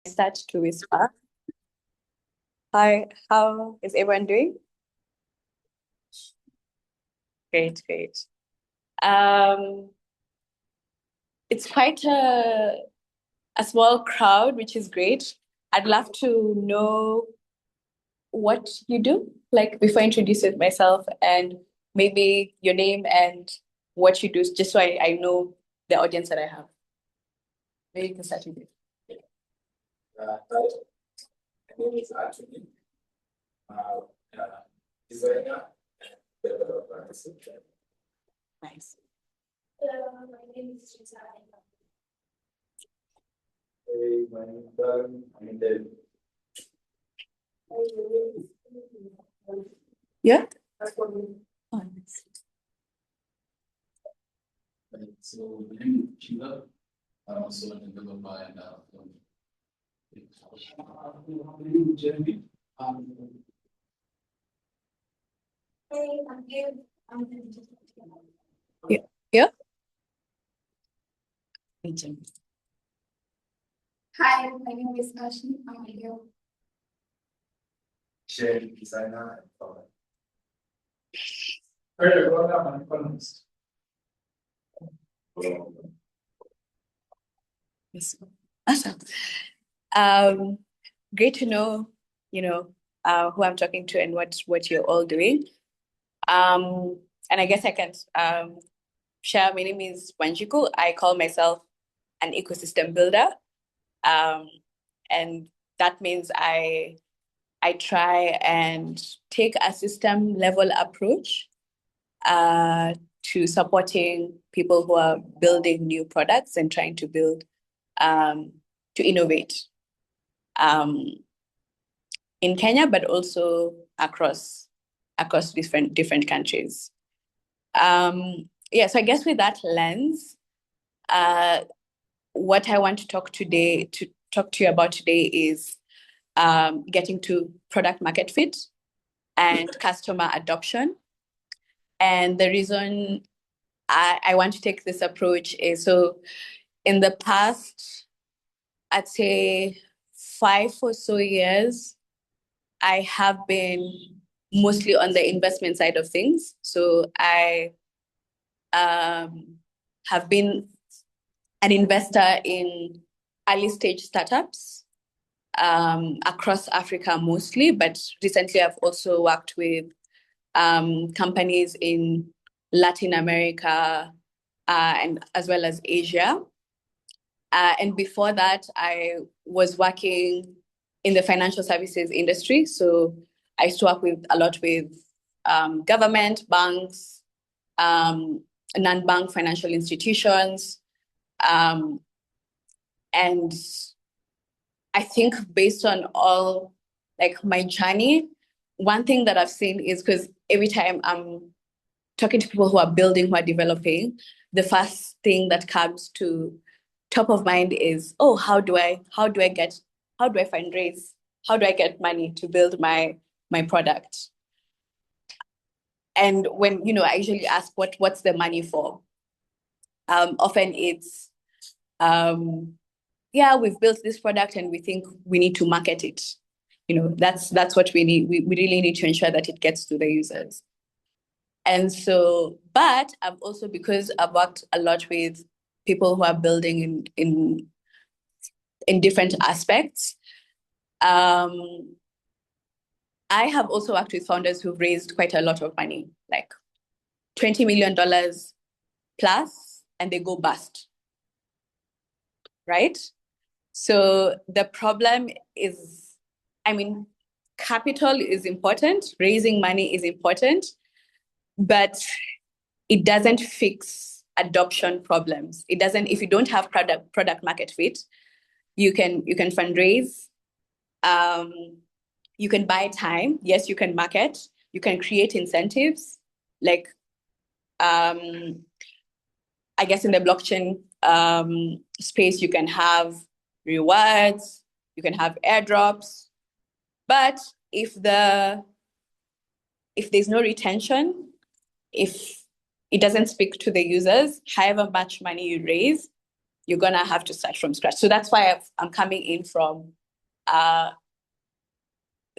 Start to whisper. Hi, how is everyone doing? Great, great. It's quite a small crowd, which is great. I'd love to know what you do, like before I introduce myself and maybe your name and what you do, just so I know the audience that I have. Maybe you can start with it. Hi, my name is Anthony. Designer and developer. Nice. My name is Rita. Hey, my name is Dan. I'm David. Yeah? So, my name is Sheila. I'm also a developer and Jeremy. Hey, I'm here. Yeah? Hi, my name is Ashley. I'm here. Sharing designer and founder. Hey, welcome, I'm economist. Yes. Awesome. Great to know, who I'm talking to and what you're all doing. And I guess I can share. My name is Wanjiku. I call myself an ecosystem builder. And that means I try and take a system level approach to supporting people who are building new products and trying to build to innovate in Kenya, but also across different countries. So I guess with that lens, what I want to talk to you about today is getting to product market fit and customer adoption. And the reason I want to take this approach is so in the past, I'd say 5 or so years, I have been mostly on the investment side of things. So I have been an investor in early stage startups across Africa mostly, but recently I've also worked with companies in Latin America and as well as Asia. And before that, I was working in the financial services industry. So I used to work a lot with government, banks, non-bank financial institutions. And I think based on all like my journey, one thing that I've seen is because every time I'm talking to people who are building, who are developing, the first thing that comes to top of mind is, oh, how do I fundraise? How do I get money to build my product? And when, I usually ask what's the money for? Often it's, we've built this product and we think we need to market it. That's what we need. We really need to ensure that it gets to the users. And so, but I've also, because I've worked a lot with people who are building in different aspects, I have also worked with founders who've raised quite a lot of money, like $20 million plus, and they go bust, right? So the problem is, capital is important, raising money is important, but it doesn't fix adoption problems. It doesn't, if you don't have product market fit, you can fundraise, you can buy time. Yes, you can market, you can create incentives. Like, I guess in the blockchain space, you can have rewards, you can have airdrops. But if there's no retention, if it doesn't speak to the users, however much money you raise, you're gonna have to start from scratch. So that's why I'm coming in from the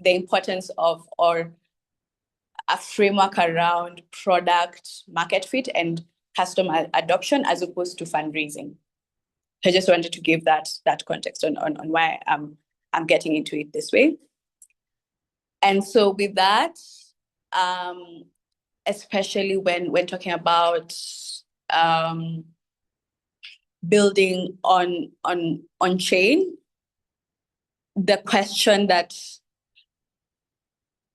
importance of, or a framework around product market fit and customer adoption as opposed to fundraising. I just wanted to give that context on why I'm getting into it this way. And so with that, especially when talking about building on chain, the question that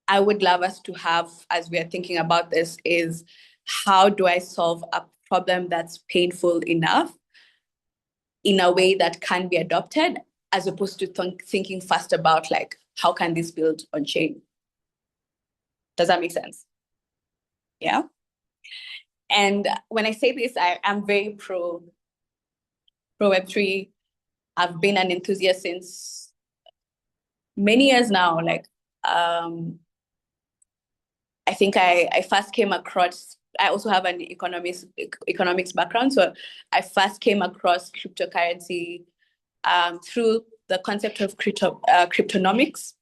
I would love us to have as we are thinking about this is, how do I solve a problem that's painful enough in a way that can be adopted, as opposed to thinking first about like, how can this build on chain? Does that make sense? Yeah. And when I say this, I'm very pro Web3. I've been an enthusiast since many years now. Like, I think I first came across, I also have an economics background. So I first came across cryptocurrency through the concept of cryptonomics,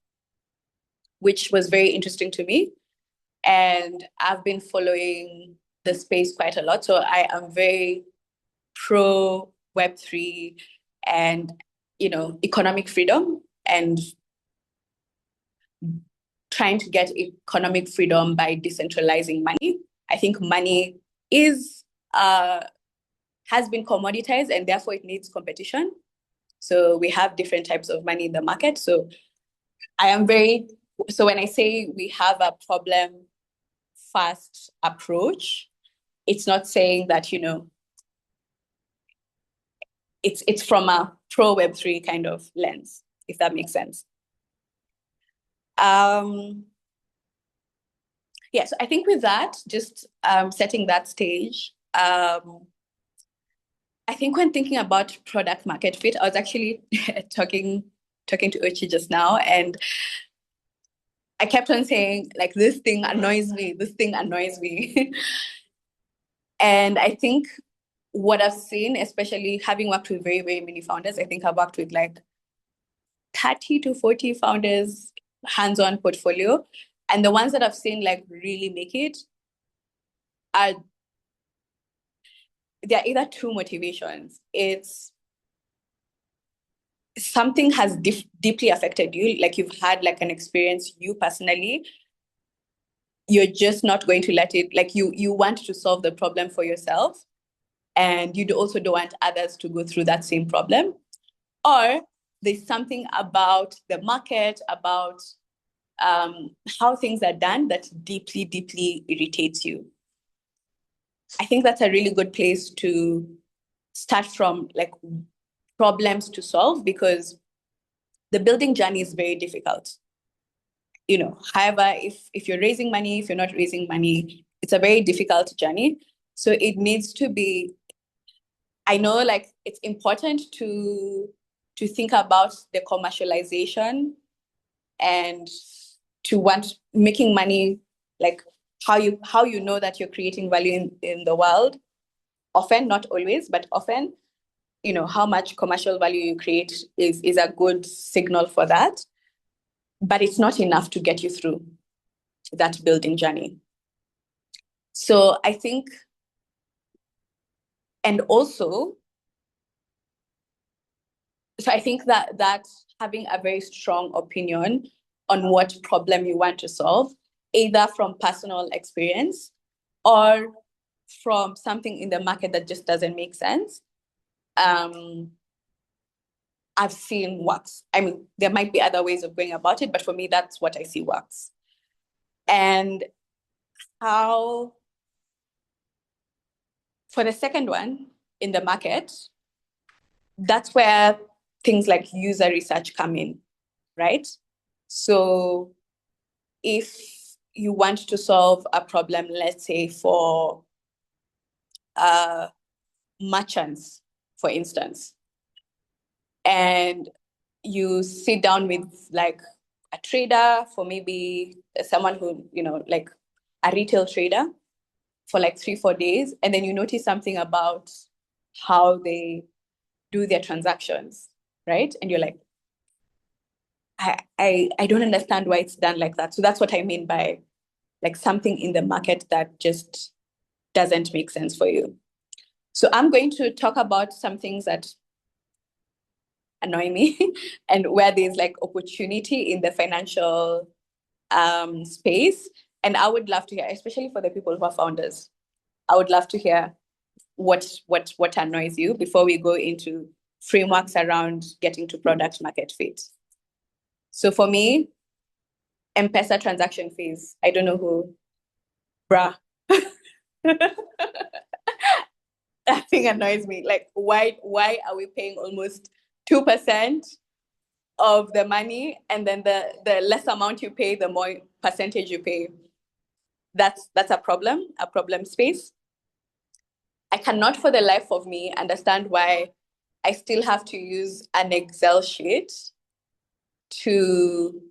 which was very interesting to me. And I've been following the space quite a lot. So I am very pro Web3 and, economic freedom, and trying to get economic freedom by decentralizing money. I think money has been commoditized, and therefore it needs competition. So we have different types of money in the market. So when I say we have a problem first approach, it's not saying that, it's from a pro Web3 kind of lens, if that makes sense. Yeah, so I think with that, just setting that stage, I think when thinking about product market fit, I was actually talking to Ochi just now, and I kept on saying, like, this thing annoys me. And I think what I've seen, especially having worked with very, very many founders, I think I've worked with like 30 to 40 founders, hands-on portfolio. And the ones that I've seen like really make it are, there are either two motivations. It's something has deeply affected you, like you've had like an experience you personally, you're just not going to let it, like you want to solve the problem for yourself, and you also don't want others to go through that same problem. Or there's something about the market, about how things are done that deeply, deeply irritates you. I think that's a really good place to start from, like problems to solve, because the building journey is very difficult. However, if you're raising money, if you're not raising money, it's a very difficult journey. So it needs to be, I know like it's important to think about the commercialization and to want making money, like how you know that you're creating value in the world. Often, not always, but often, how much commercial value you create is a good signal for that. But it's not enough to get you through that building journey. So I think, and also, so I think that having a very strong opinion on what problem you want to solve, either from personal experience or from something in the market that just doesn't make sense, I've seen works. I mean, there might be other ways of going about it, but for me, that's what I see works. And how, for the second one, in the market, that's where things like user research come in, right? So if you want to solve a problem, let's say for merchants, for instance, and you sit down with like a trader, for maybe someone who, like a retail trader, for like 3-4 days, and then you notice something about how they do their transactions, right? And you're like, I don't understand why it's done like that. So that's what I mean by like something in the market that just doesn't make sense for you. So I'm going to talk about some things that annoy me and where there's like opportunity in the financial space. And I would love to hear, especially for the people who are founders, I would love to hear what annoys you before we go into frameworks around getting to product market fit. So for me, M-Pesa transaction fees. I don't know who, bruh. That thing annoys me. Like, why are we paying almost 2% of the money, and then the less amount you pay, the more percentage you pay? That's a problem space. I cannot for the life of me understand why I still have to use an Excel sheet to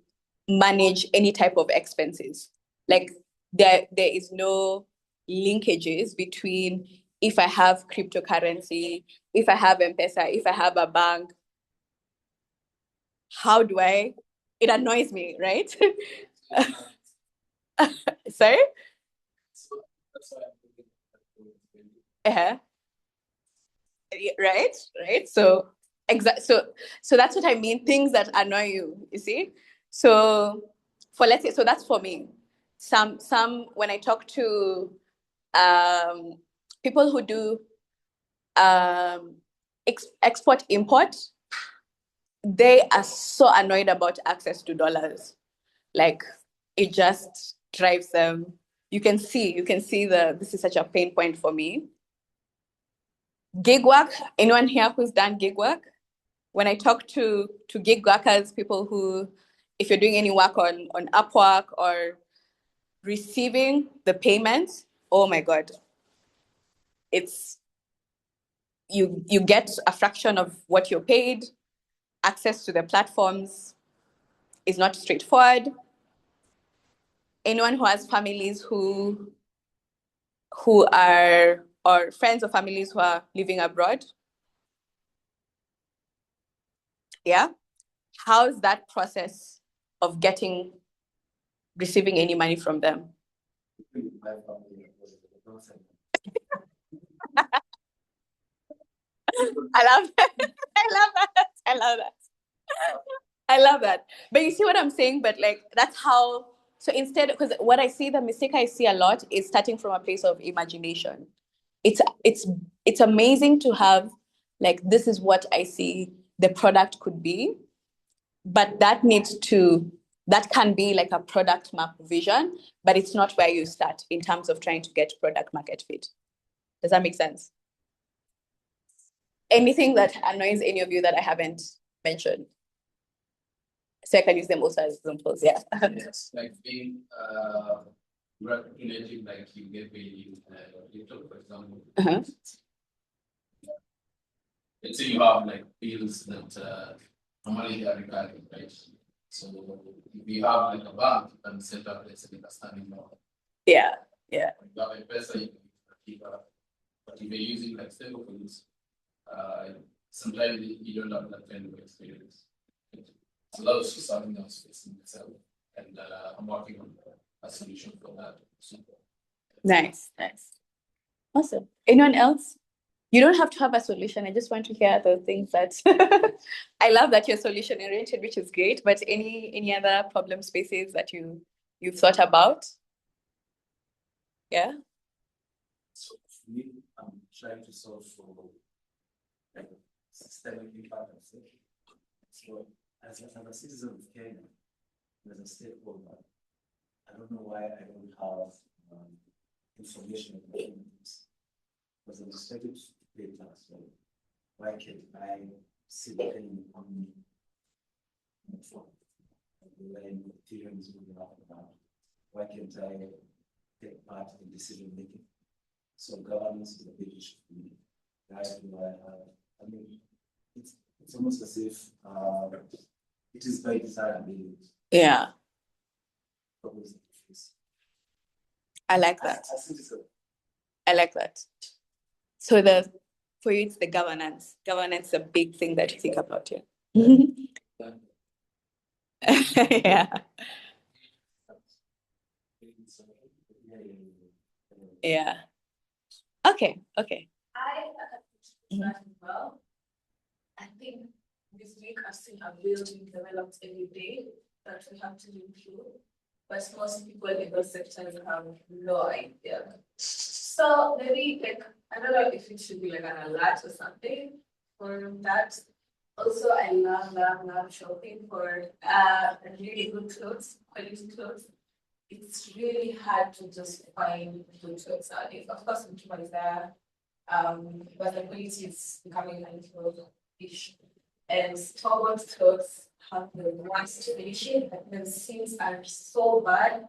manage any type of expenses. Like there is no linkages between if I have cryptocurrency, if I have M-Pesa, if I have a bank, how do I, it annoys me, right? Sorry? So that's why I'm looking Uh-huh. Right. So that's what I mean. Things that annoy you. You see. So let's say, so that's for me. Some when I talk to people who do export import, they are so annoyed about access to dollars. Like it just drives them. You can see this is such a pain point for me. Gig work. Anyone here who's done gig work? When I talk to gig workers, people who, if you're doing any work on Upwork or receiving the payments, oh my God, it's you get a fraction of what you're paid. Access to the platforms is not straightforward. Anyone who has families who are, or friends or families who are living abroad, yeah, how's that process of receiving any money from them? I love that. I love that. I love that. I love that. But you see what I'm saying? But like that's how, so instead, because what I see, the mistake I see a lot is starting from a place of imagination. It's amazing to have like, this is what I see the product could be, but that can be like a product map vision, but it's not where you start in terms of trying to get product market fit. Does that make sense? Anything that annoys any of you that I haven't mentioned? So I can use them also as examples, yeah. Yes, like being relative, like you get paid in little, for example. Uh-huh. Let's say you have like bills that normally they are recurring, right? So if you have like a bank, you can set up, let's say, a standing loan. Yeah, yeah. When you have a person, you can keep up. But if you're using like stable coins, sometimes you don't have that kind of experience. So that was just something I was facing myself, and I'm working on a solution for that. Nice. Awesome. Anyone else? You don't have to have a solution. I just want to hear the things that I love that you're solution oriented, which is great. But any other problem spaces that you've thought about? Yeah. So for me, I'm trying to solve for like systemic impact of safety. So as a citizen of Kenya, as a stakeholder, I don't know why I don't have information about this. Because I'm expected to pay tax, so why can't I see the payment on the phone? When Ethereum is moving up and down, why can't I take part in decision making? So governance is a big issue for me. I mean, it's almost as if it is by design. Yeah. I like that. I like that. So For you, it's the governance. Governance is a big thing that you think about here. Yeah. Yeah. Okay. Okay. Well, I think this week I've seen a bill being developed every day that we have to improve, but most people in those sectors have no idea. So maybe like I don't know if it should be like an alert or something for that. Also, I love shopping for really good clothes, quality clothes. It's really hard to just find good clothes nowadays. Of course, Mtuma is there, but the quality is becoming a little issue. And store-bought clothes have the worst finishing, and the seams are so bad.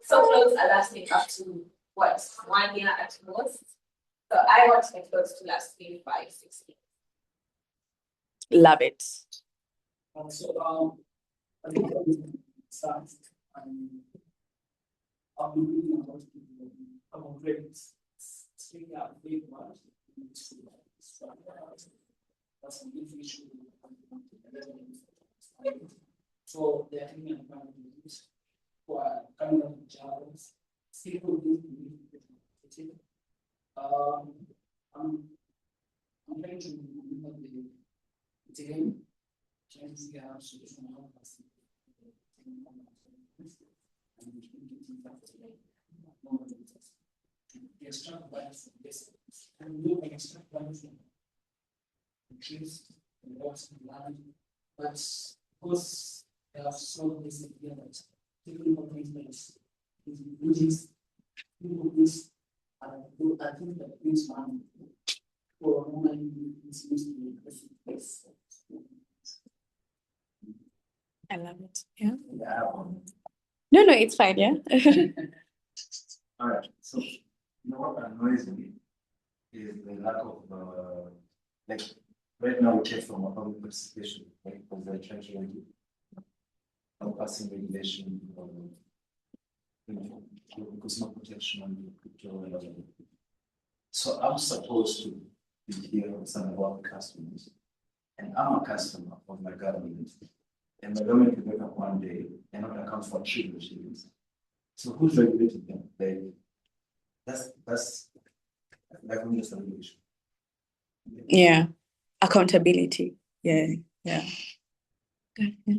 Some clothes are lasting up to what, 1 year at most. So I want my clothes to last me 5, 6 years. Love it. So, I think starts I'm looking about grades. Speaking out big ones, that's an issue. So they're thinking about this who are coming up with jobs, people who do I'm trying to remember the team, trying to see how to help us. Extra bias and no extra bias trees and rocks and land, but because they have so basic units, people maintenance is uses people use I think that this one for normally is used to be basic place. I love it. Yeah. Yeah. No, it's fine. Yeah. All right. So, what annoys me is the lack of like right now we check from a public participation, like because they're trying to regulate passing regulation consumer protection and crypto. So I'm supposed to be here with some of our customers, and I'm a customer of my government, and my government can wake up one day and not account for children. So who's regulating them? Like, that's like regulation. Yeah. Accountability. Yeah. Good. Yeah.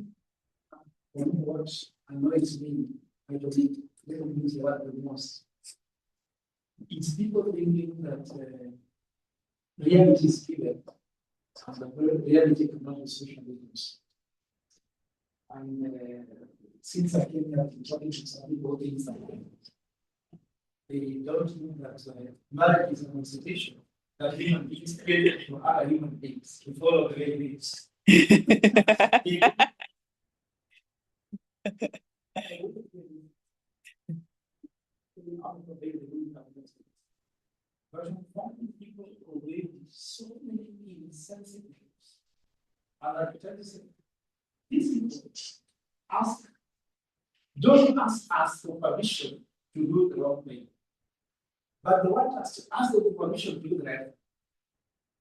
What annoys me, I believe, let me use the word the most. It's people thinking that reality is given, and the reality cannot be social business. And since I came here to talking to some people, things like that, they don't know that marriage is an institution that human beings created for other human beings to follow the way it is. But when people away so many insensitive things, and I tell you, these people don't ask us for permission to do the wrong thing, but they want us to ask them for permission to do the right thing.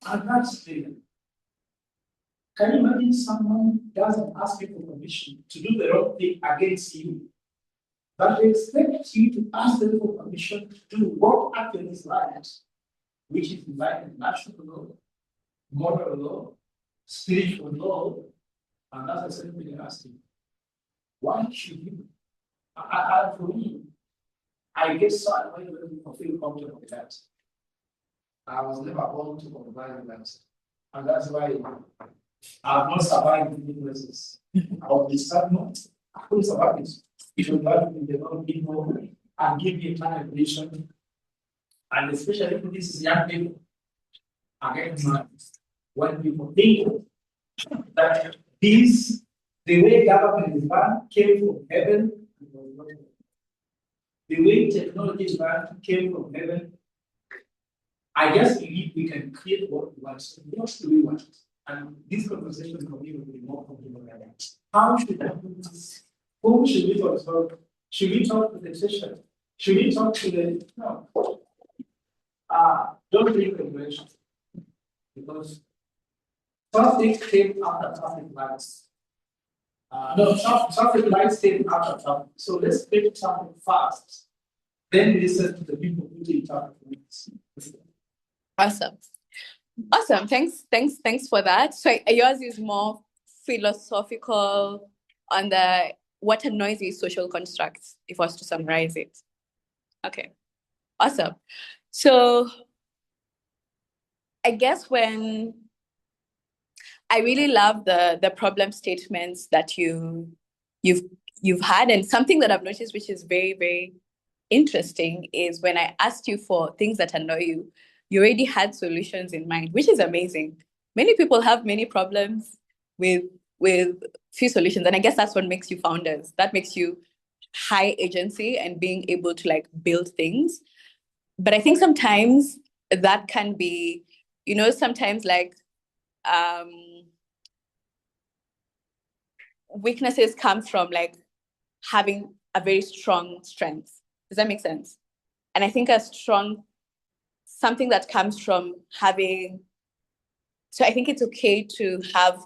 And that's fair. Can you imagine someone doesn't ask you for permission to do the wrong thing against you, but they expect you to ask them for permission to do what actually is right, which is divided national law, moral law, spiritual law, and that's the same thing you're asking. Why should you? For me, I get so annoyed when people feel comfortable with that. I was never born to comply with that. And that's why I've not survived in places. I will be stagnant. I couldn't survive it. If you like to develop people and give me a plan of vision, and especially if this is young people, again, when people think that this, the way government is run came from heaven, the way technology is run came from heaven, I just believe we can create what we want. What do we want? And this conversation for me will be more comfortable than that. How should we do this? Who should we talk about? Should we talk to the session? Should we talk to the no? Don't bring regulations. because traffic came after traffic lights. No, traffic lights came after traffic. So let's make traffic fast. Then listen to the people who did traffic lights. Awesome. Awesome. Thanks for that. So yours is more philosophical on the what a noisy social constructs, if I was to summarize it. Okay. Awesome. So I guess when I really love the problem statements that you've had, and something that I've noticed which is very, very interesting is when I asked you for things that annoy you, you already had solutions in mind, which is amazing. Many people have many problems with few solutions, and I guess that's what makes you founders. That makes you high agency and being able to like build things. But I think sometimes that can be, sometimes like weaknesses come from like having a very strong strength. Does that make sense? And I think something that comes from having, so I think it's okay to have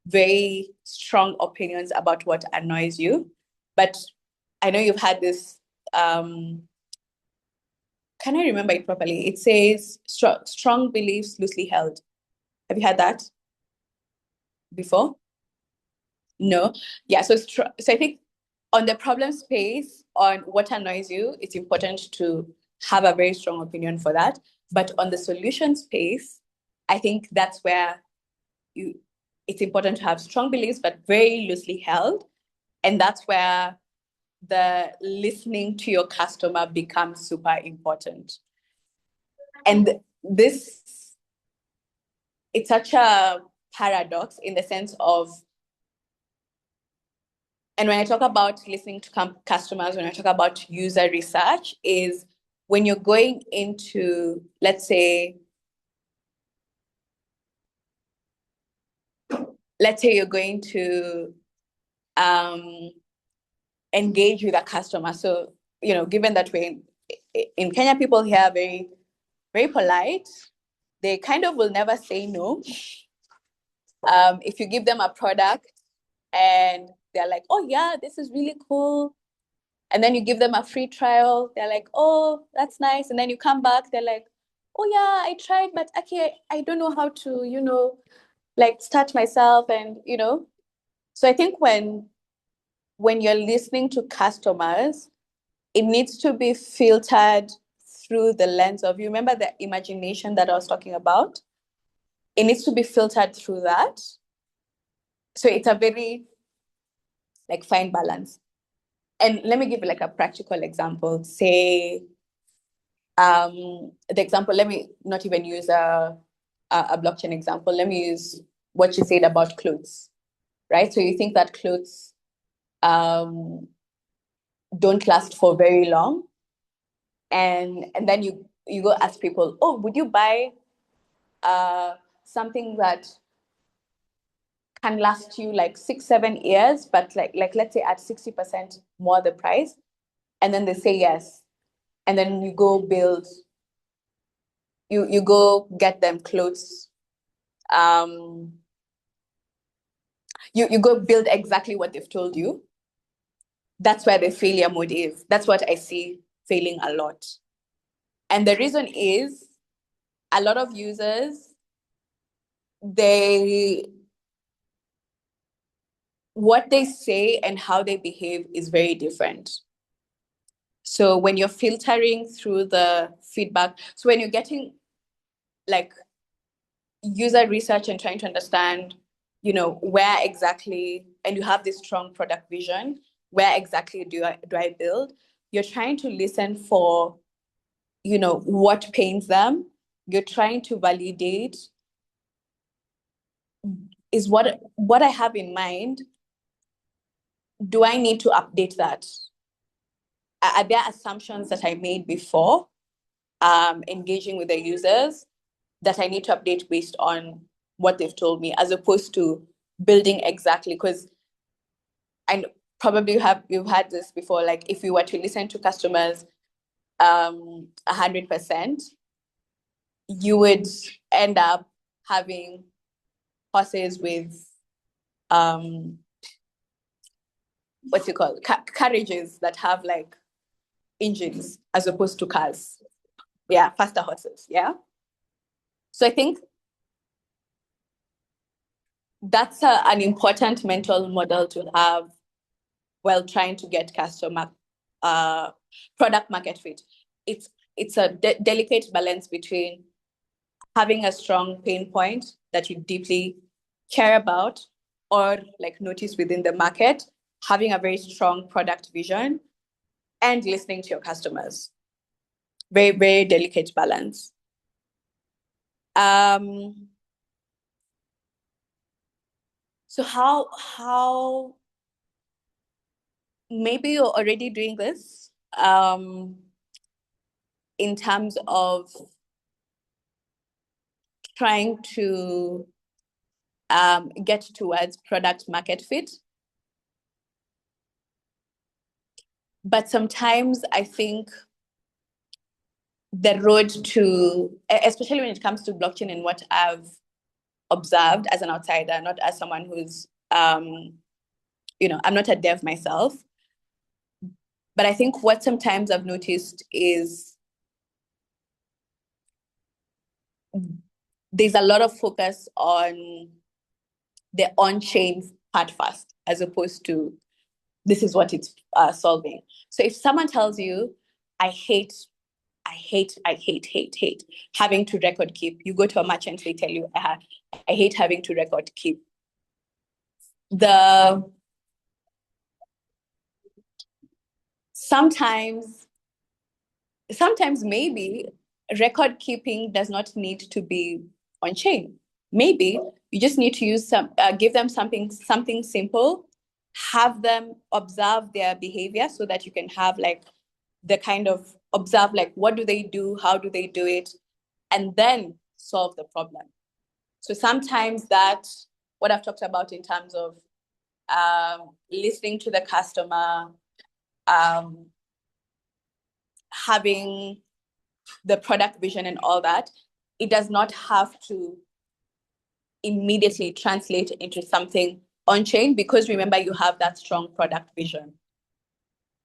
very strong opinions about what annoys you. But I know you've had this, can I remember it properly? It says strong beliefs loosely held. Have you had that before? No. Yeah. So I think on the problem space, on what annoys you, it's important to have a very strong opinion for that. But on the solution space, I think that's where it's important to have strong beliefs, but very loosely held. And that's where the listening to your customer becomes super important. And it's such a paradox in the sense of, and when I talk about listening to customers, when I talk about user research, is when you're going into, let's say you're going to engage with a customer. So, given that we're in Kenya, people here are very, very polite. They kind of will never say no. If you give them a product and they're like, oh yeah, this is really cool. And then you give them a free trial. They're like, oh, that's nice. And then you come back, they're like, oh yeah, I tried, but okay, I don't know how to, like start myself. And, so I think when you're listening to customers, it needs to be filtered through the lens of, you remember the imagination that I was talking about? It needs to be filtered through that. So it's a very like fine balance. And let me give you like a practical example. Say, the example, let me not even use a blockchain example. Let me use what you said about clothes, right? So you think that clothes don't last for very long. And then you go ask people, oh, would you buy something that can last you like 6-7 years, but like let's say at 60% more the price? And then they say yes. And then you go build, you go get them clothes. You go build exactly what they've told you. That's where the failure mode is. That's what I see failing a lot. And the reason is a lot of users, what they say and how they behave is very different. So when you're filtering through the feedback, so when you're getting like user research and trying to understand, where exactly, and you have this strong product vision, where exactly do I build? You're trying to listen for, what pains them. You're trying to validate, is what I have in mind, do I need to update that? Are there assumptions that I made before engaging with the users that I need to update based on what they've told me, as opposed to building exactly? Because I probably you've had this before, like if we were to listen to customers 100%, you would end up having horses with what's it called? Carriages that have like engines as opposed to cars. Yeah, faster horses. Yeah. So I think that's an important mental model to have while trying to get customer product market fit. It's a delicate balance between having a strong pain point that you deeply care about or like notice within the market, having a very strong product vision, and listening to your customers. Very, very delicate balance. So how maybe you're already doing this in terms of trying to get towards product market fit. But sometimes I think the road to, especially when it comes to blockchain and what I've observed as an outsider, not as someone who's, you know, I'm not a dev myself. But I think what sometimes I've noticed is there's a lot of focus on the on-chain part first, as opposed to this is what it's solving. So if someone tells you, I hate having to record keep, you go to a merchant, they tell you, I hate having to record keep. Sometimes maybe record keeping does not need to be on chain. Maybe you just need to use give them something simple, have them observe their behavior so that you can have like the kind of observe like what do they do, how do they do it, and then solve the problem. So sometimes that's what I've talked about in terms of listening to the customer, having the product vision and all that. It does not have to immediately translate into something on chain, because remember, you have that strong product vision,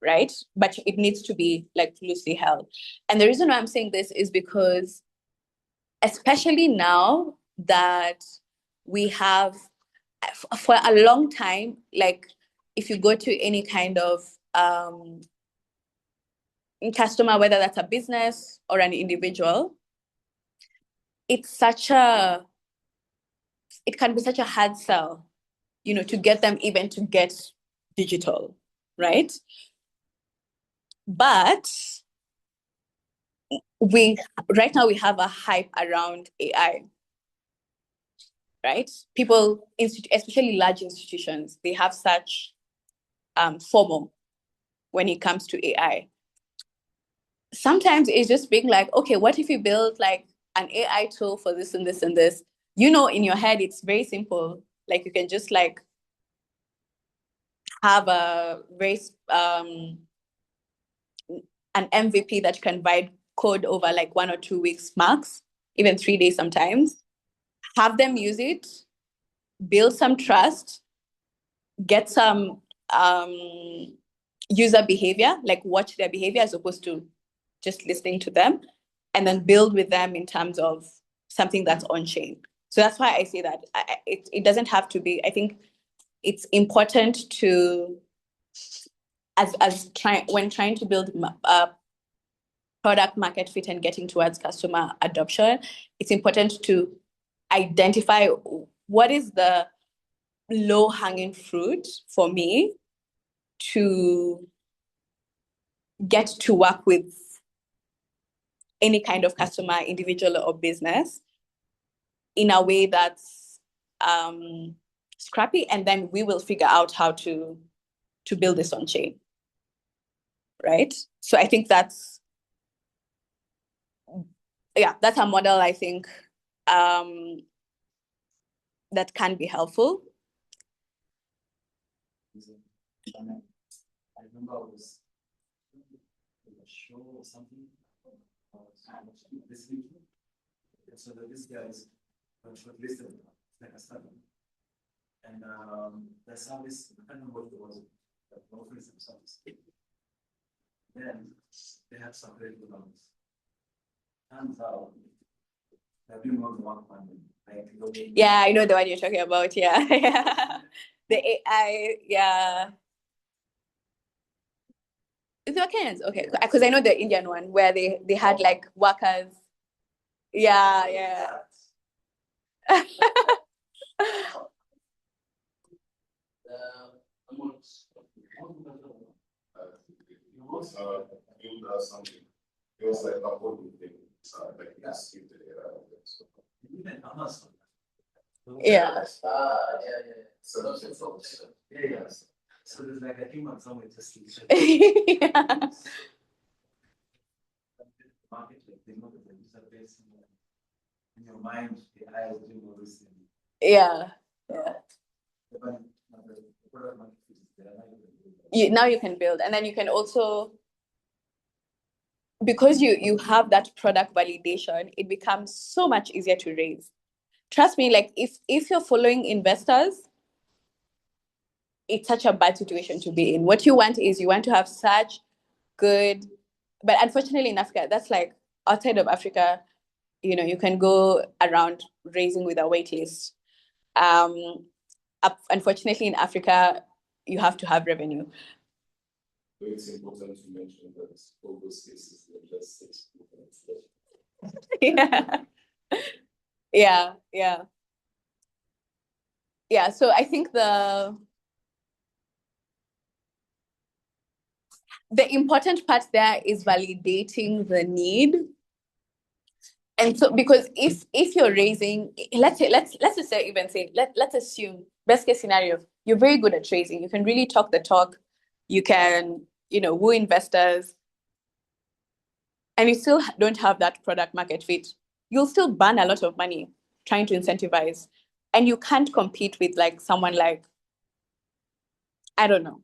right? But it needs to be like loosely held. And the reason why I'm saying this is because, especially now that we have, for a long time, like if you go to any kind of customer, whether that's a business or an individual, it can be such a hard sell, you know, to get them even to get digital, right? But right now we have a hype around AI, right? People, especially large institutions, they have such FOMO when it comes to AI. Sometimes it's just being like, okay, what if you build like an AI tool for this and this and this? You know, in your head, it's very simple. Like you can just like have a very an MVP that you can write code over like 1 or 2 weeks max, even 3 days sometimes. Have them use it, build some trust, get some user behavior, like watch their behavior as opposed to just listening to them, and then build with them in terms of something that's on chain. So that's why I say that it doesn't have to be. I think it's important to, when trying to build product market fit and getting towards customer adoption, it's important to identify what is the low hanging fruit for me to get to work with any kind of customer, individual or business, in a way that's scrappy, and then we will figure out how to build this on chain, right? So I think that's a model I think that can be helpful. I remember I was in a show or something. This week. So that this guy is shortlisted like a startup. And the service, I don't know what it was, but offering some service. Then they have some very good ones. Turns out, they've been more than one funding. Yeah, I know the one you're talking about. Yeah, yeah. The AI, yeah. It's Kenyans, okay. Because I know the Indian one where they had like workers. Yeah, yeah. Something. It was like a whole thing. Like yes, you did it. Even Amazon. Yeah. So Yes. So there's like a human somewhere just Yeah. market, like they know that the user base in your mind, the AI is doing all this thing. Yeah. Yeah. Now you can build, and then you can also, because you have that product validation, it becomes so much easier to raise. Trust me, like if you're following investors, it's such a bad situation to be in. What you want is you want to have such good, but unfortunately in Africa, that's like outside of Africa, you can go around raising with a wait list. Unfortunately in Africa, you have to have revenue. it's important to mention that all those cases are just Yeah. Yeah, yeah. Yeah, so I think the important part there is validating the need. And so because if you're raising, let's just say let's assume best case scenario, you're very good at raising. You can really talk the talk, you can, woo investors, and you still don't have that product market fit. You'll still burn a lot of money trying to incentivize. And you can't compete with like someone like, I don't know,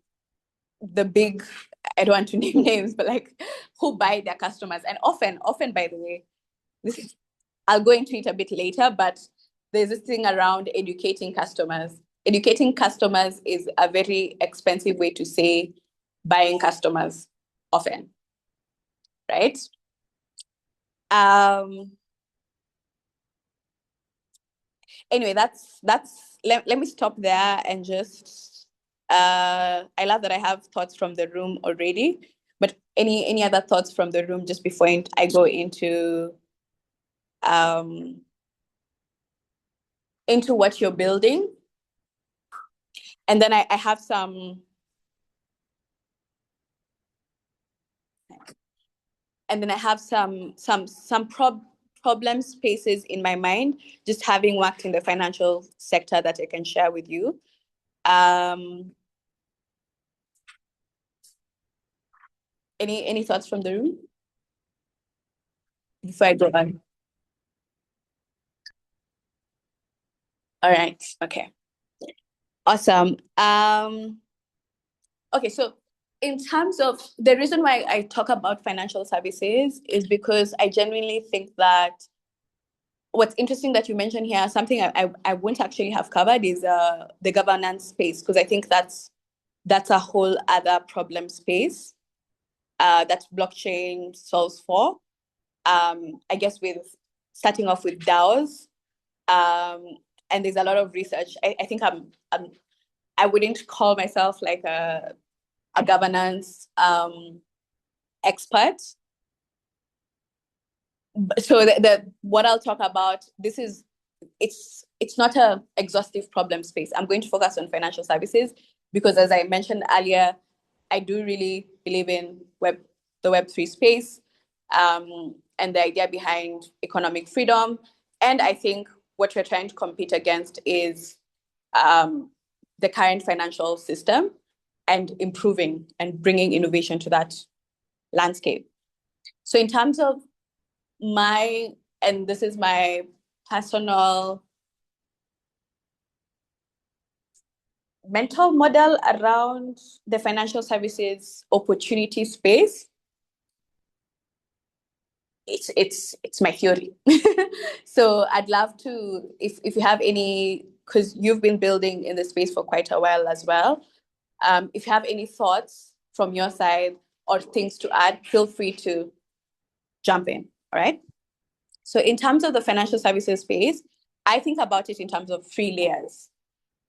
the big, I don't want to name names, but like who buy their customers. And often, by the way, I'll go into it a bit later, but there's this thing around educating customers. Educating customers is a very expensive way to say buying customers often, right? Anyway, let me stop there and just I love that I have thoughts from the room already, but any other thoughts from the room just before I go into what you're building? And then I have some, and then I have some problem spaces in my mind, just having worked in the financial sector that I can share with you. Any thoughts from the room before I go on? All right. Okay. Awesome. Okay, so in terms of the reason why I talk about financial services is because I genuinely think that what's interesting that you mentioned here, something I wouldn't actually have covered is the governance space, because I think that's a whole other problem space that blockchain solves for. I guess with starting off with DAOs, and there's a lot of research. I think I wouldn't call myself like a governance expert. So what I'll talk about, it's not a exhaustive problem space. I'm going to focus on financial services because, as I mentioned earlier, I do really believe in the Web3 space, and the idea behind economic freedom. And I think what we're trying to compete against is the current financial system and improving and bringing innovation to that landscape. So in terms of and this is my personal mental model around the financial services opportunity space. it's my theory. So I'd love to, if you have any, because you've been building in the space for quite a while as well. If you have any thoughts from your side or things to add, feel free to jump in. All right. So in terms of the financial services space, I think about it in terms of 3 layers.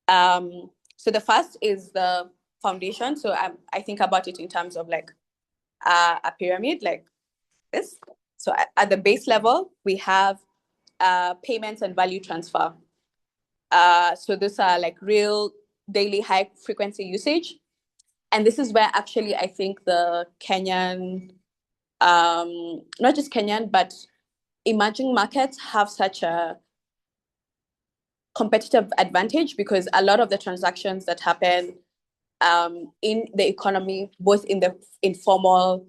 So the first is the foundation. So I think about it in terms of like a pyramid, like this. So at the base level, we have payments and value transfer. So these are like real daily high frequency usage. And this is where actually I think the Kenyan, not just Kenyan, but emerging markets have such a competitive advantage, because a lot of the transactions that happen in the economy, both in the informal,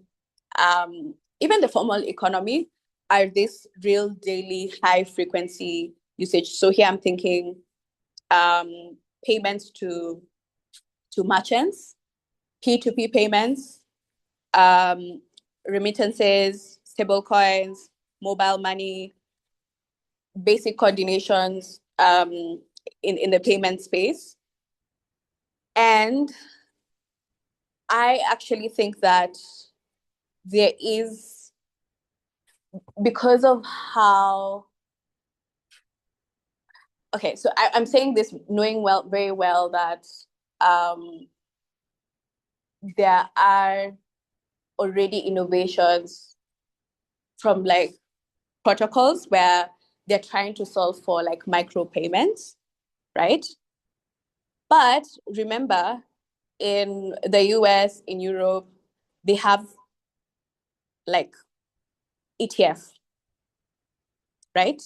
even the formal economy, are this real daily high frequency usage. So here I'm thinking payments to merchants, P2P payments, remittances, stable coins, mobile money, basic coordinations in the payment space. And I actually think that there is, because of how, okay, so I'm saying this knowing very well that there are already innovations from like protocols where they're trying to solve for like micro payments, right? But remember, in the US, in Europe, they have like ETF, right?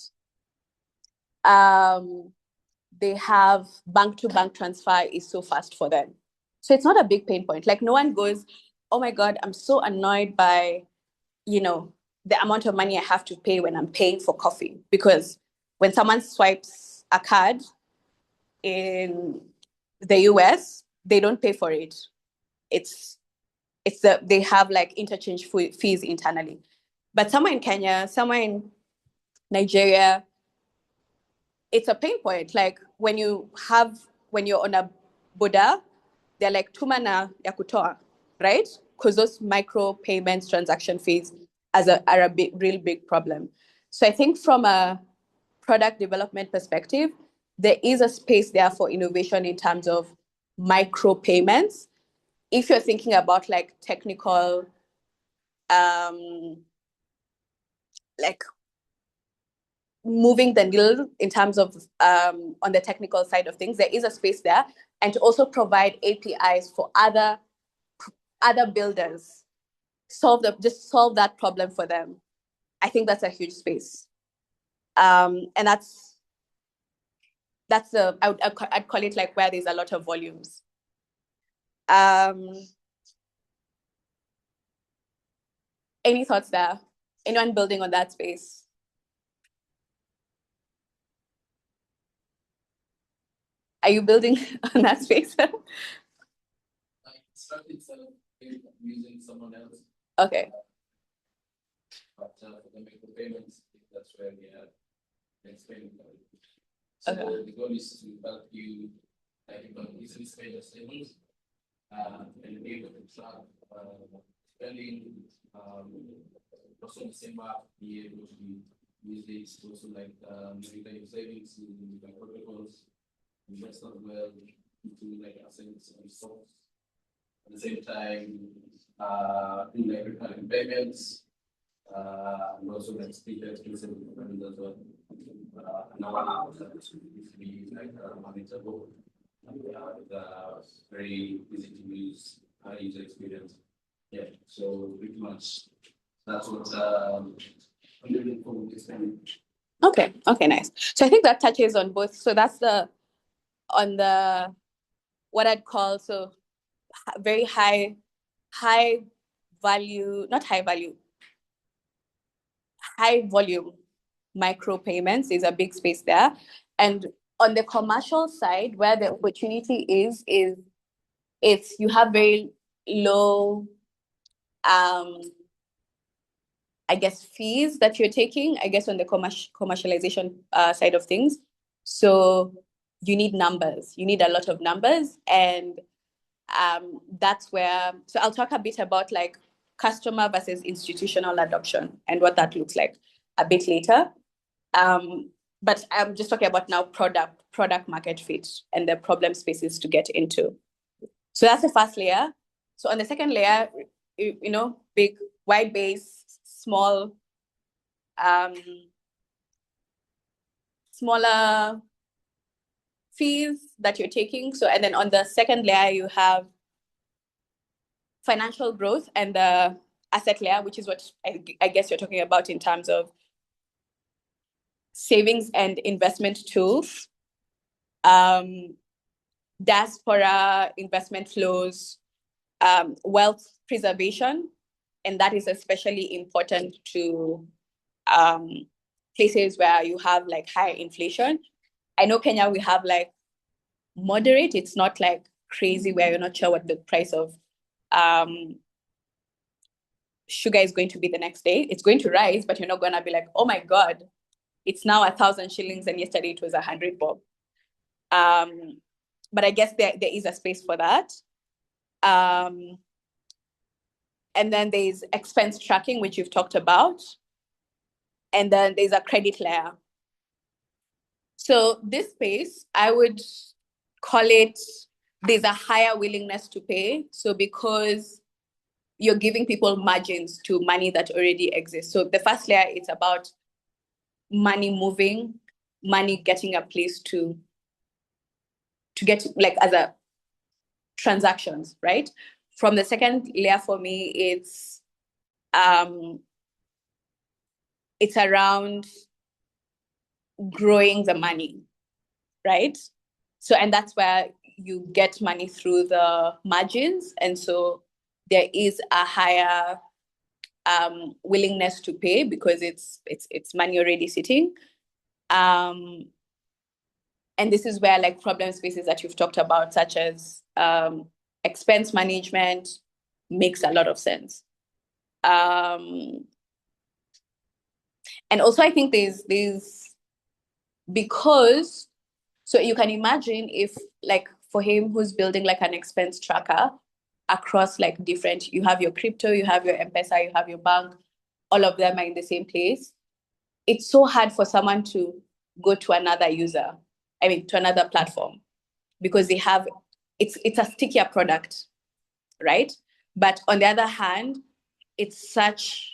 They have bank-to-bank transfer is so fast for them. So it's not a big pain point. Like no one goes, oh my God, I'm so annoyed by, the amount of money I have to pay when I'm paying for coffee. Because when someone swipes a card in the US, they don't pay for it. They have like interchange fees internally. But somewhere in Kenya, somewhere in Nigeria, it's a pain point. Like when you're on a boda, they're like tumana ya kutoa, right? Because those micro payments transaction fees are a real big problem. So I think from a product development perspective, there is a space there for innovation in terms of micro payments. If you're thinking about like technical, like moving the needle in terms of on the technical side of things, there is a space there, and to also provide APIs for other builders, solve that problem for them. I think that's a huge space, and I'd call it like where there's a lot of volumes. Any thoughts there? Anyone building on that space? Are you building on that space? I started using someone else, Okay. but for the micro payments, that's where we are explaining. So the goal is to help you easily spend your savings and be able to track spending. Also, the same app, be able to use this to also like monitor your savings in the protocols, invest as well into like assets and stocks. At the same time, do like recurring payments, and also like speaker expensive payments as well. Another app that is to be like manageable, very easy to use user experience. Yeah, so pretty much that's what I'm looking forward to spending. Okay, nice. So I think that touches on both. So that's on the what I'd call very high value, not high value, high volume micro payments is a big space there. And on the commercial side, where the opportunity is it's you have very low, I I guess, fees that you're taking, I guess, on the commercialization side of things. So you need numbers. You need a lot of numbers. And that's where, so I'll talk a bit about like customer versus institutional adoption and what that looks like a bit later. But I'm just talking about now product market fit and the problem spaces to get into. So that's the first layer. So on the second layer, you know, big, wide base, small, smaller fees that you're taking. So, and then on the second layer, you have financial growth and the asset layer, which is what I guess you're talking about in terms of savings and investment tools, diaspora investment flows, wealth preservation, and that is especially important to places where you have like high inflation. I know Kenya, we have like moderate, it's not like crazy where you're not sure what the price of sugar is going to be the next day. It's going to rise, but you're not gonna be like, oh my God, it's now 1,000 shillings and yesterday it was 100 bob. But I guess there is a space for that. And then there's expense tracking, which you've talked about. And then there's a credit layer. So this space, I would call it, there's a higher willingness to pay. So because you're giving people margins to money that already exists. So the first layer, it's about money moving, money getting a place to get like as a transactions, right? From the second layer for me, it's around growing the money, right? So, and that's where you get money through the margins. And so there is a higher willingness to pay because it's money already sitting. And this is where like problem spaces that you've talked about, such as expense management, makes a lot of sense. And also I think there's because, so you can imagine if like for him who's building like an expense tracker across like different, you have your crypto, you have your M-Pesa, you have your bank, all of them are in the same place. It's so hard for someone to go to another user, to another platform, because they have, it's a stickier product, right? But on the other hand, it's such,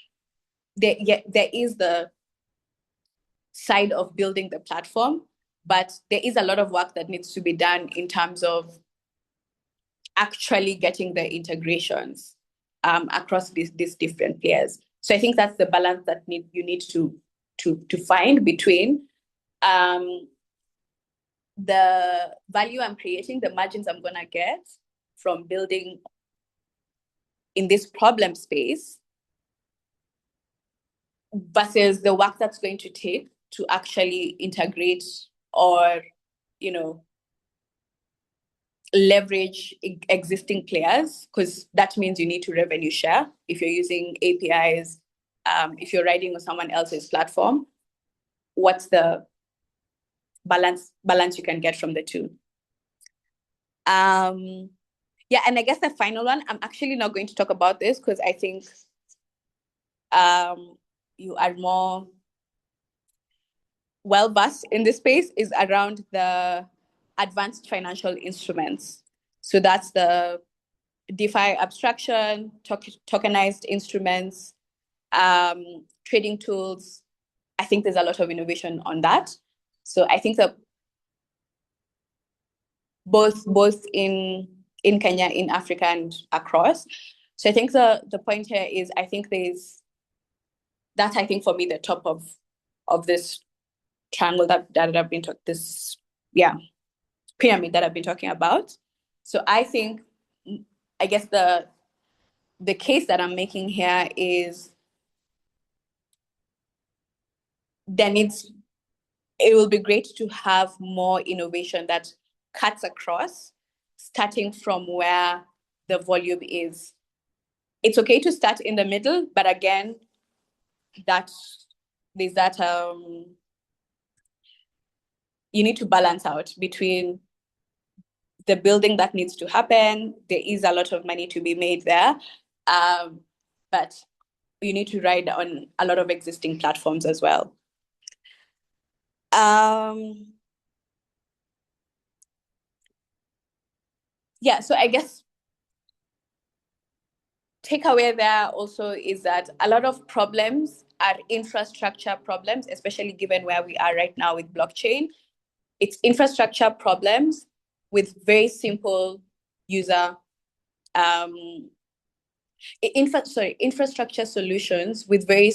there is the side of building the platform, but there is a lot of work that needs to be done in terms of actually getting the integrations across these different players. So I think that's the balance that you need to find between the value I'm creating, the margins I'm gonna get from building in this problem space versus the work that's going to take to actually integrate or, leverage existing players, because that means you need to revenue share if you're using APIs, if you're riding on someone else's platform. What's the balance you can get from the two? Yeah, and I guess the final one, I'm actually not going to talk about this because I think you are more well-versed in this space, is around the advanced financial instruments. So that's the DeFi abstraction, tokenized instruments, trading tools. I think there's a lot of innovation on that. So I think that both in Kenya, in Africa, and across. So I think the point here is, I think that's, I think for me, the top of this triangle that I've been talking, this, pyramid that I've been talking about. So I think, I guess the case that I'm making here is it will be great to have more innovation that cuts across, starting from where the volume is. It's okay to start in the middle, but again, that you need to balance out between the building that needs to happen. There is a lot of money to be made there, but you need to ride on a lot of existing platforms as well. Yeah, so I guess takeaway there also is that a lot of problems are infrastructure problems, especially given where we are right now with blockchain. It's infrastructure problems with very simple user infrastructure solutions with very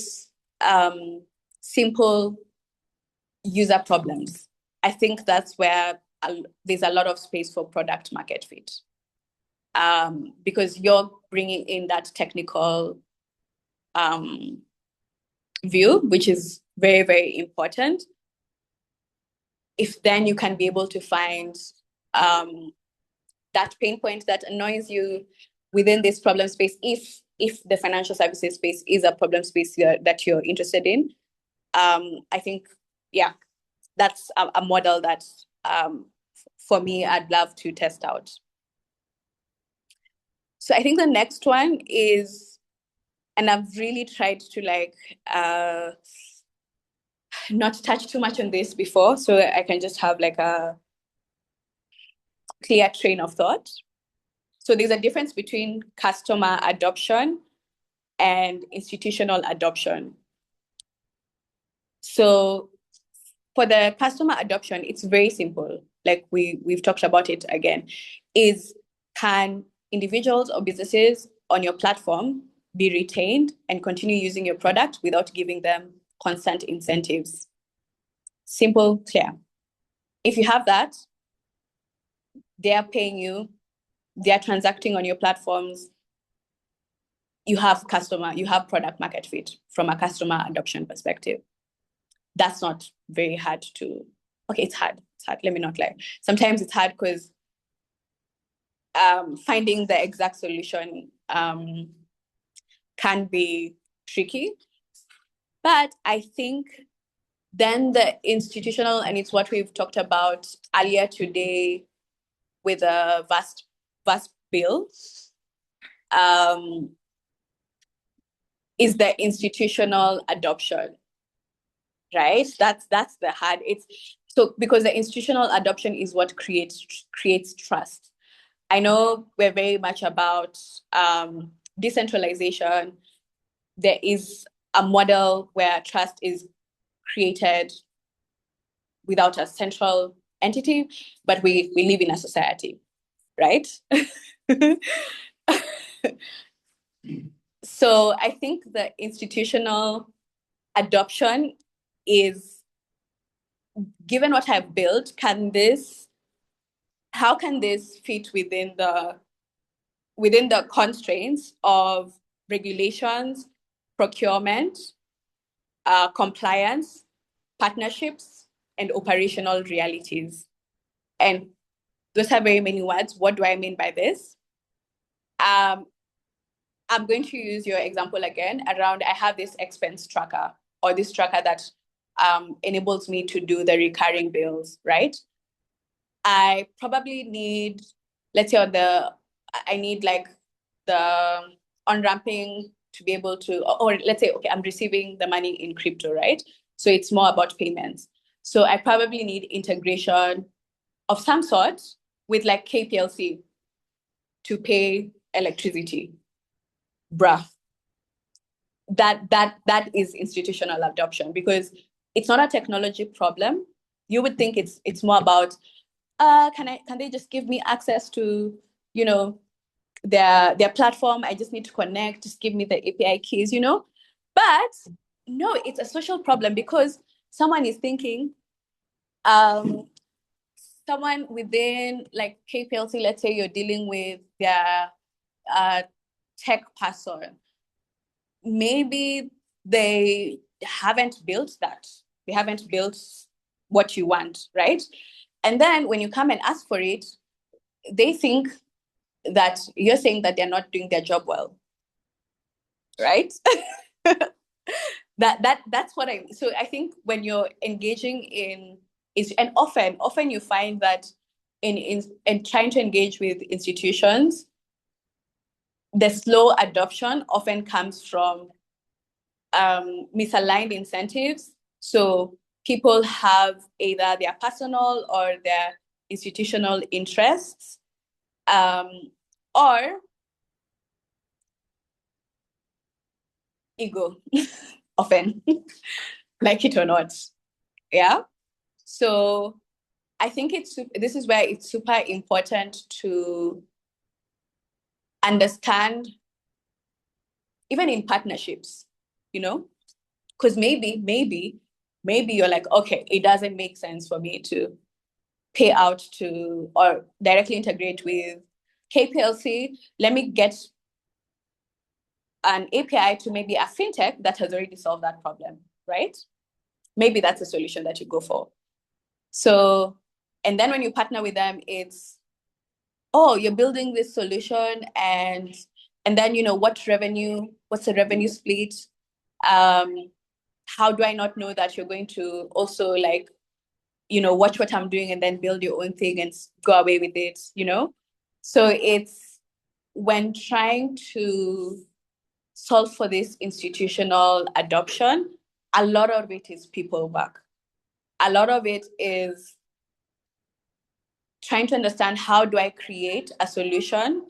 simple user problems. I think that's where there's a lot of space for product market fit. Because you're bringing in that technical view, which is very, very important. If then you can be able to find that pain point that annoys you within this problem space, if the financial services space is a problem space that you're interested in, I think, yeah, that's a model that for me, I'd love to test out. So I think the next one is, and I've really tried to not touch too much on this before, so I can just have like a clear train of thought. So there's a difference between customer adoption and institutional adoption. So for the customer adoption, it's very simple. Like we've talked about it again, is can individuals or businesses on your platform be retained and continue using your product without giving them constant incentives? Simple, clear. If you have that, they are paying you, they are transacting on your platforms, you have product market fit from a customer adoption perspective. That's not very hard to, okay, it's hard, let me not lie. Sometimes it's hard because finding the exact solution can be tricky. But I think then the institutional, and it's what we've talked about earlier today with a vast bill, is the institutional adoption, right? That's the hard. It's so because the institutional adoption is what creates trust. I know we're very much about decentralization. There is a model where trust is created without a central entity, but we live in a society, right? So I think the institutional adoption is, given what I've built, how can this fit within the constraints of regulations, procurement, compliance, partnerships, and operational realities? And those are very many words. What do I mean by this? I'm going to use your example again around, I have this expense tracker or this tracker that enables me to do the recurring bills, right? I probably need, let's say I need like the on-ramping to be able to, or let's say, okay, I'm receiving the money in crypto, right? So it's more about payments. So I probably need integration of some sort with like KPLC to pay electricity. Bruh. That is institutional adoption, because it's not a technology problem. You would think it's more about can they just give me access to, you know, their platform? I just need to connect, just give me the API keys, you know? But no, it's a social problem, because someone is thinking, someone within like KPLC, let's say you're dealing with their tech person, maybe they haven't built that. They haven't built what you want, right? And then when you come and ask for it, they think that you're saying that they're not doing their job well, right? That's what so I think when you're engaging and often you find that in trying to engage with institutions, the slow adoption often comes from misaligned incentives. So people have either their personal or their institutional interests, or ego, often, like it or not. Yeah. So I think this is where it's super important to understand, even in partnerships, because maybe you're like, okay, it doesn't make sense for me to pay out to or directly integrate with KPLC. Let me get an API to maybe a fintech that has already solved that problem, right? Maybe that's a solution that you go for. So, and then when you partner with them, it's, oh, you're building this solution, and then what's the revenue split? How do I not know that you're going to also watch what I'm doing and then build your own thing and go away with it, So it's when trying to solve for this institutional adoption, a lot of it is people work. A lot of it is trying to understand, how do I create a solution,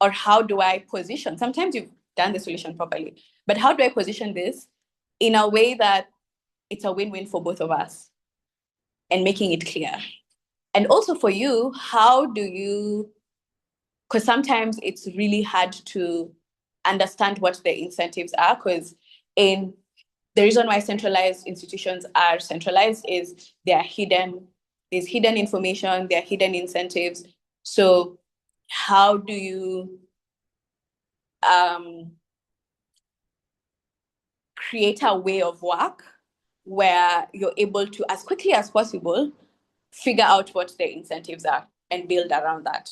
or how do I position? Sometimes you've done the solution properly, but how do I position this in a way that it's a win-win for both of us, and making it clear? And also for you, how do you, because sometimes it's really hard to understand what the incentives are, because the reason why centralized institutions are centralized is there's hidden information, there are hidden incentives. So how do you create a way of work where you're able to, as quickly as possible, figure out what the incentives are and build around that?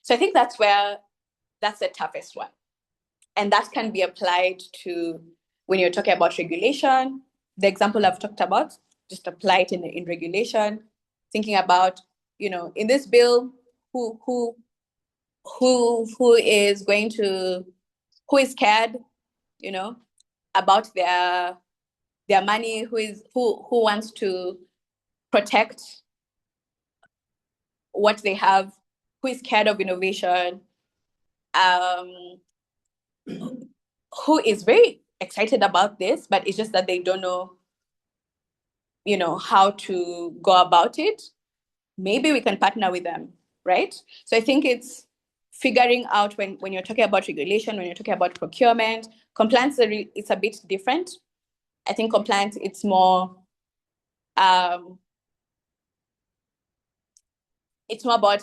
So I think that's the toughest one. And that can be applied to when you're talking about regulation. The example I've talked about, just apply it in regulation, thinking about, in this bill, who is scared, about their money, who wants to protect what they have, who is scared of innovation, who is very excited about this, but it's just that they don't know, how to go about it. Maybe we can partner with them, right? So I think it's figuring out, when you're talking about regulation, when you're talking about procurement, compliance, it's a bit different. I think compliance, it's more about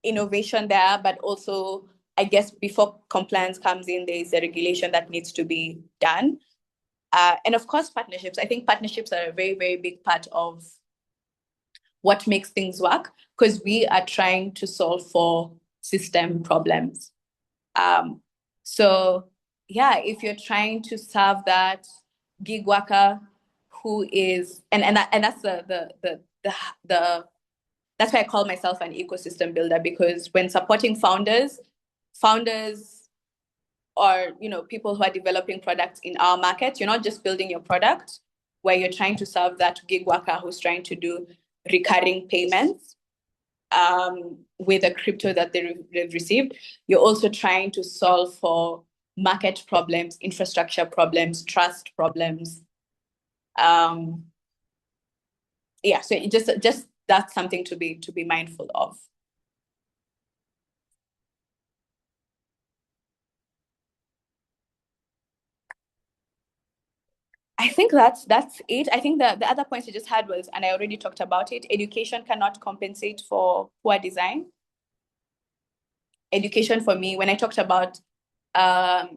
innovation there, but also, I guess, before compliance comes in, there is a regulation that needs to be done. And of course, partnerships. I think partnerships are a very, very big part of what makes things work, because we are trying to solve for system problems. So yeah, if you're trying to serve that gig worker who is, and that's that's why I call myself an ecosystem builder, because when supporting founders or people who are developing products in our market, you're not just building your product where you're trying to serve that gig worker who's trying to do recurring payments with a crypto that they've received. You're also trying to solve for market problems, infrastructure problems, trust problems. Yeah, so it just that's something to be mindful of. I think that's it. I think the other points you just had was, and I already talked about it, education cannot compensate for poor design. Education, for me, when I talked about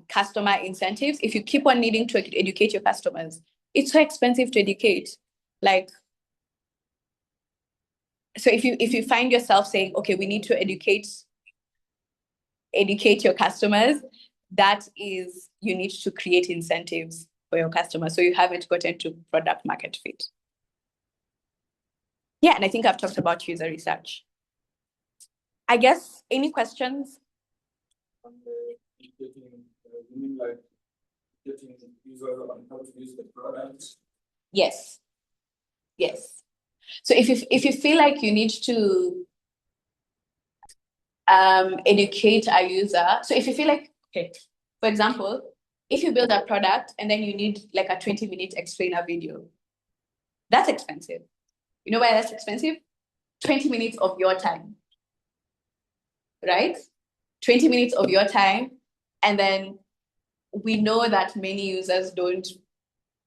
customer incentives, if you keep on needing to educate your customers, it's so expensive to educate. So if you find yourself saying, okay, we need to educate your customers, that is, you need to create incentives for your customer. So you haven't gotten to product market fit. Yeah, and I think I've talked about user research. I guess, any questions? You mean like getting users on how to use the product? Yes. Yes. So if you feel like you need to educate a user, so if you feel like, okay, for example, if you build a product and then you need like a 20-minute explainer video, that's expensive. You know why that's expensive? 20 minutes of your time, right? 20 minutes of your time. And then we know that many users don't,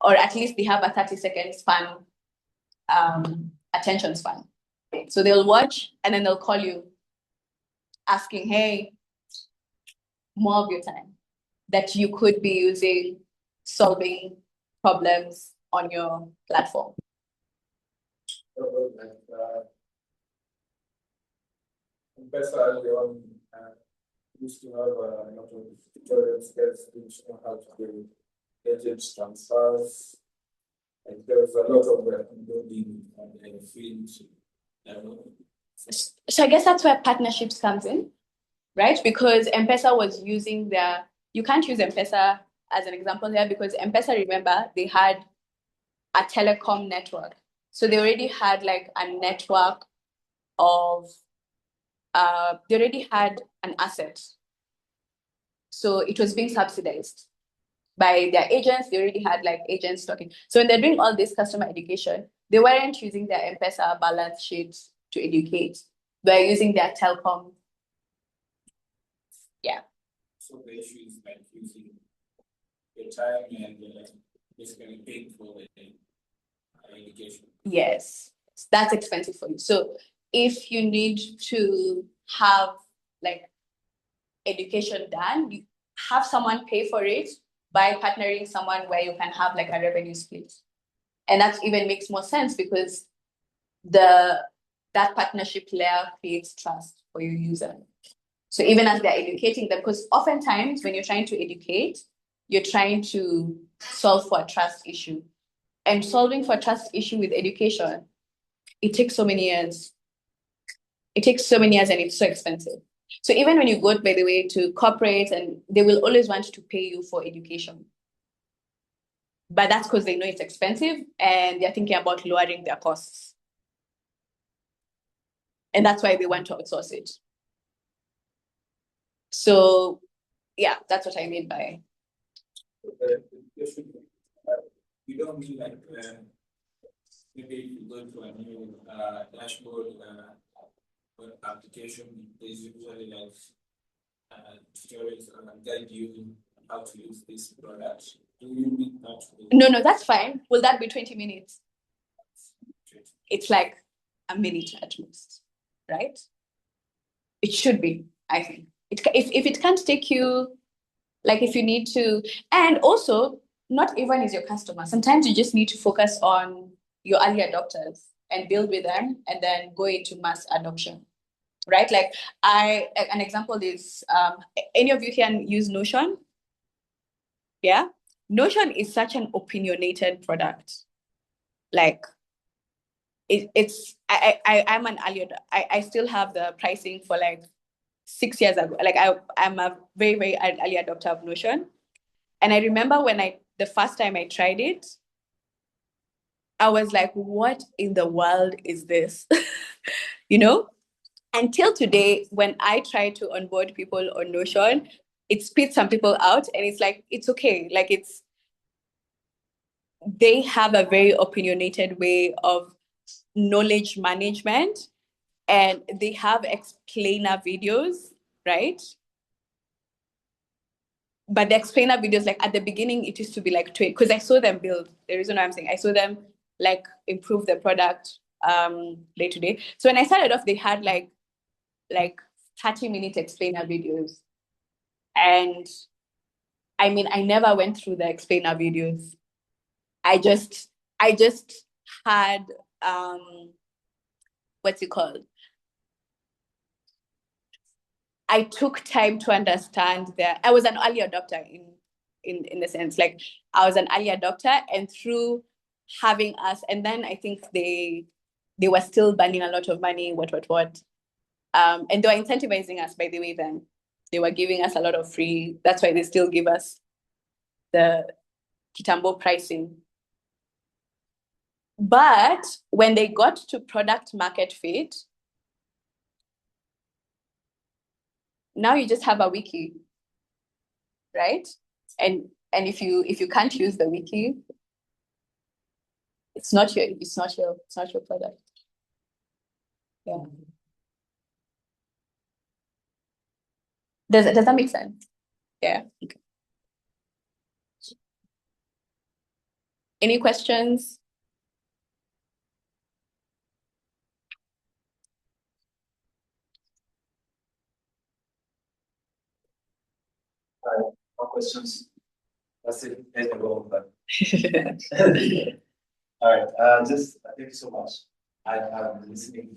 or at least they have a 30-second span, attention span. So they'll watch and then they'll call you asking, hey, more of your time that you could be using solving problems on your platform. M-Pesa early on used to have a lot of tutorials that teach you how to do agent transfers. Like there was a lot of building and field level. So I guess that's where partnerships comes in, right? Because M-Pesa was using you can't use M-Pesa as an example here because M-Pesa, remember, they had a telecom network. So they already had like a network of, they already had an asset. So it was being subsidized by their agents. They already had like agents talking. So when they're doing all this customer education, they weren't using their M-Pesa balance sheets to educate. They're using their telecom. Yeah. So the issue is like using your time and basically paying for the education. Yes, that's expensive for you. So if you need to have like education done, you have someone pay for it by partnering someone where you can have like a revenue split. And that even makes more sense because that partnership layer creates trust for your user. So even as they're educating them, because oftentimes when you're trying to educate, you're trying to solve for a trust issue. And solving for a trust issue with education, it takes so many years. It takes so many years and it's so expensive. So even when you go, by the way, to corporates, and they will always want to pay you for education. But that's because they know it's expensive and they're thinking about lowering their costs. And that's why they want to outsource it. So yeah, that's what I mean by. You don't mean like maybe if you go to a new dashboard application, there's usually like tutorials and guide you how to use this product. Do you mean that? No, that's fine. Will that be 20 minutes? It's like a minute at most, right? It should be, I think. If it can't take you, like if you need to, and also not everyone is your customer. Sometimes you just need to focus on your early adopters and build with them and then go into mass adoption, right? Like an example is, any of you can use Notion? Yeah? Notion is such an opinionated product. Like I'm an early adopter. I still have the pricing for like 6 years ago. Like I'm a very, very early adopter of Notion. And I remember when the first time I tried it, I was like, what in the world is this? You know? Until today, when I try to onboard people on Notion, it spits some people out and it's like, it's okay. Like they have a very opinionated way of knowledge management and they have explainer videos, right? But the explainer videos, like at the beginning, it used to be like 20, because I saw them build. The reason why I'm saying I saw them like improve the product day to day. So when I started off, they had like 30-minute explainer videos. And I mean, I never went through the explainer videos. I just had what's it called? I took time to understand that I was an early adopter in the sense, like I was an early adopter, and through having us, and then I think they were still burning a lot of money, what. And they were incentivizing us, by the way, then. They were giving us a lot of free, that's why they still give us the Kitambo pricing. But when they got to product market fit, now you just have a wiki, right? And if you can't use the wiki, it's not your product. Yeah. Does that make sense? Yeah. Okay. Any questions? More questions? That's it. There's no go, but. All right. Thank you so much. I've been listening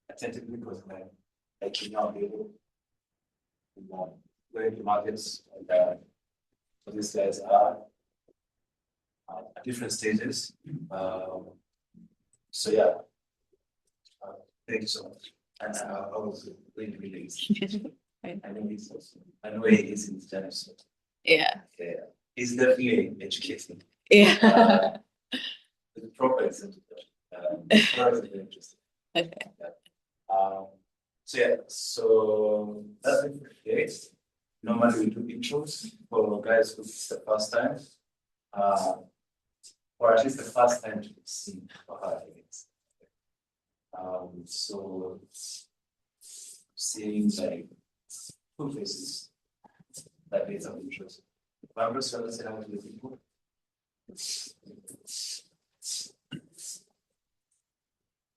attentively because I can now be able to go into markets and so these guys are at different stages. So yeah, thank you so much. And I was really easy. I know he is in Spanish. So. Yeah. Yeah. He's definitely educating. Yeah. The proper incentive. Very interesting. Okay. So that's it for today. Normally we do intros for guys who it's the first time, or at least the first time to see how it is. So seeing like two faces that is of interest. I'm just going to say hello to the people.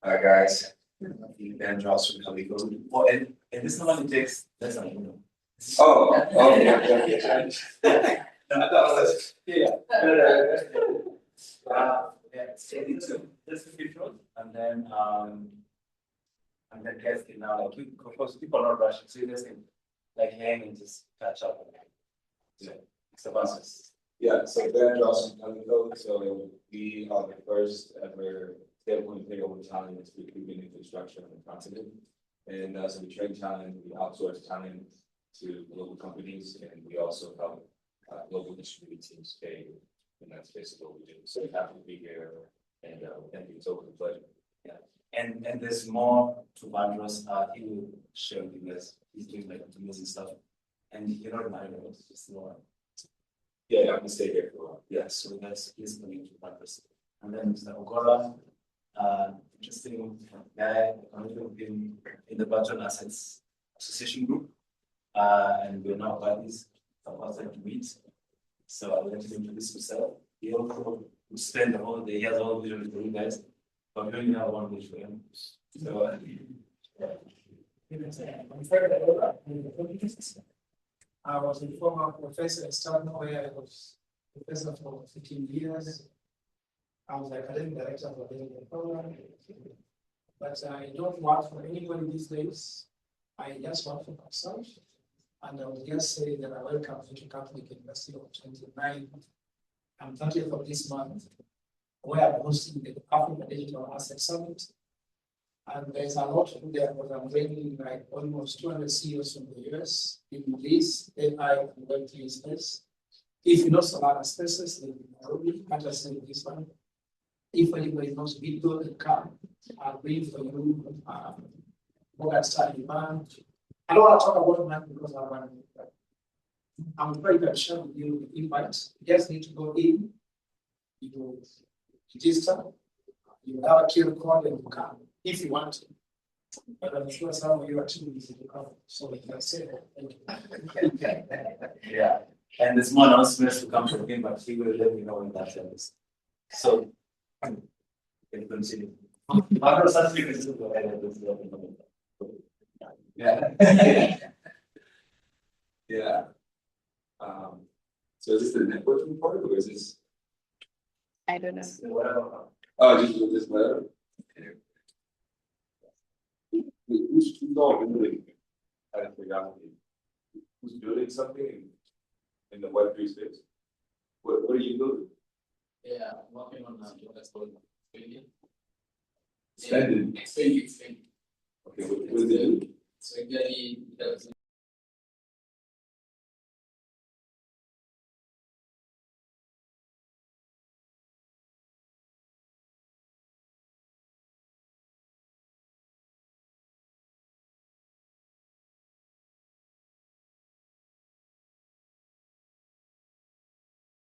Hi guys. Ben Joss from Calico. Well, and this normally takes less than a minute. Oh, yeah. So this is intro, and then guys can now like of course people are not rushing, so you guys can like hang and just catch up. Yeah, it's a process. Yeah, so Ben Joss from Calico. So we are the first ever stablecoin payroll talent recruitment in construction on the continent. And so we train talent, we outsource talent to global companies, and we also help global distributed teams pay. And that's basically what we do. So happy to be here, and thank you. It's always a pleasure. Yeah, and there's more to Vandross. He will share with you guys. He's doing like amazing stuff, and you're not married, it's just more. Yeah, I'm gonna stay here for a while. Yeah, so that's he's coming to Vandross. And then Mr. Ogora, interesting guy, been in the Budget Assets Association group, and we're now buddies about to meet. So I'll let him introduce himself. He also will spend the whole day. He has all the vision for you guys, but we only have one wish for him. So I was a former professor at Stanford, where I was professor for 15 years. I was the academic director of the program, but I don't work for anybody these days. I just work for myself, and I would just say that I welcome you to Catholic University of 29 and 30th of this month, where I'm hosting the Africa Digital Asset Summit. And there's a lot to do there, but I'm bringing like almost 200 CEOs from the US in this AI and Web3 space. If you know some other spaces, then Nairobi, can't just say this one. If anybody knows Bitcoin, then come. I'll bring for you Morgan Stanley Bank. I don't want to talk about that because I'm very going to share with you the invite. You just need to go in, you register, you have a QR code, and you come if you want to. But I'm sure some of you are too busy to come, so we can say that. yeah, and there's more announcements to come from him, but he will let me know when that happens. So, can you continue? Yeah. Yeah. So is this the networking part, or is this? I don't know. Oh, just this whatever. Who's building? I forgot. Who's building something in the Web3 space? Where do you go? Yeah, I'm working on that's called spending. Spending. Spending. Okay, what do they do? So, again,